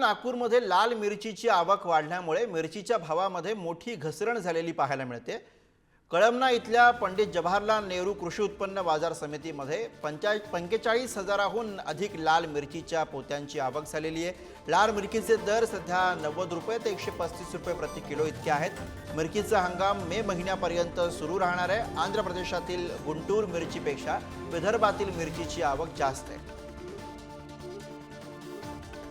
नागपूरमध्ये लाल मिरचीची आवक वाढल्यामुळे मिरचीच्या भावामध्ये मोठी घसरण झालेली पाहायला मिळते। कळमना इथल्या पंडित जवाहरलाल नेहरू कृषी उत्पन्न बाजार समितीमध्ये 45,000हून अधिक लाल मिरचीच्या पोत्यांची आवक झालेली आहे। लाल मिरचीचे दर सध्या 90 रुपये ते 135 रुपये प्रति किलो इतके आहेत। मिरचीचा हंगाम मे महिन्यापर्यंत सुरू राहणार आहे। आंध्र प्रदेशातील गुंटूर मिरचीपेक्षा विदर्भातील मिरचीची आवक जास्त आहे।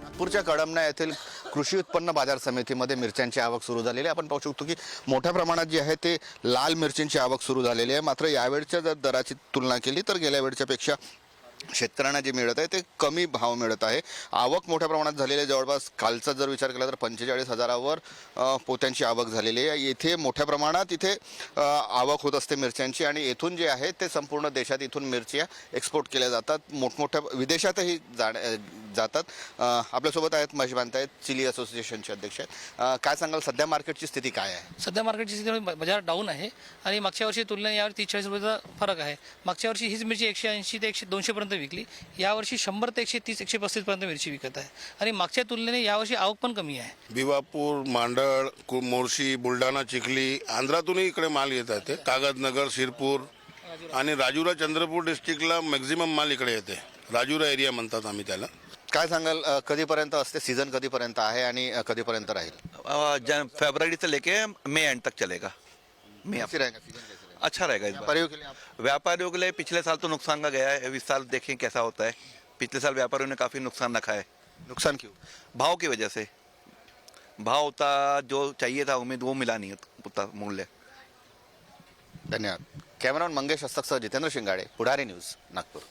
नागपूरच्या कळमना येथील कृषी उत्पन्न बाजार समितीमध्ये मिरच्यांची आवक सुरू झालेली आहे। आपण पाहू शकतो की मोठ्या प्रमाणात जी आहे ते लाल मिरचींची आवक सुरू झालेली आहे। मात्र यावेळच्या जर दराची तुलना केली तर गेल्या वेळच्या पेक्षा शेतकऱ्यांना जे मिळत आहे ते कमी भाव मिळत आहे। आवक मोठ्या प्रमाणात झालेली आहे। जवळपास कालचा जर विचार केला तर 45,000वर पोत्यांची आवक झालेली आहे। येथे मोठ्या प्रमाणात इथे आवक होत असते मिरच्यांची आणि येथून जे आहे ते संपूर्ण देशात इथून मिरच्या एक्सपोर्ट केल्या जातात, मोठमोठ्या विदेशातही जातात। आपल्यासोबत आहेत महेश बांत आहेत, चिली असोसिएशनचे अध्यक्ष आहेत। काय सांगाल, सध्या मार्केटची स्थिती काय आहे? सध्या मार्केटची स्थिती बाजार डाऊन आहे आणि मागच्या वर्षी तुलनेने यावर 30-40 रुपयाचा फरक आहे। मागच्या वर्षी हीच मिरची 180 ते 200 पर्यंत विकली, यावर्षी 100 ते 130-135 पर्यंत मिरची विकत आहे आणि मागच्या तुलनेने यावर्षी आवक पण कमी आहे। भिवापूर, मांडळ, मोर्शी, बुलढाणा, चिखली, आंध्रातूनही इकडे माल येत आहे। कागदनगर, शिरपूर आणि राजुरा, चंद्रपूर डिस्ट्रिक्टला मॅक्झिमम माल इकडे येते। राजुरा एरिया म्हणतात आम्ही त्याला। काय सांगाल, कधीपर्यंत असते सीजन, कधीपर्यंत आहे आणि कधीपर्यंत राहील? फरवरी से लेके मई एंड तक चलेगा। कैसे रहेगा सीजन, कैसे रहेगा? अच्छा रहेगा इस बार व्यापारियों के लिए व्यापारियों के लिए। पिछले साल तो नुकसान का गया है, इस साल देखें कैसा होता है। पिछले साल व्यापारियों ने काफ़ी नुकसान रखा है। नुकसान क्यों? भाव की वजह से, भाव उतना जो चाहिए था उम्मीद वो मिला नहीं उतना मूल्य। धन्यवाद। कॅमेरामन मंगेश हस्तकसह जितेंद्र शिंगाडे, पुढारी न्यूज, नागपूर।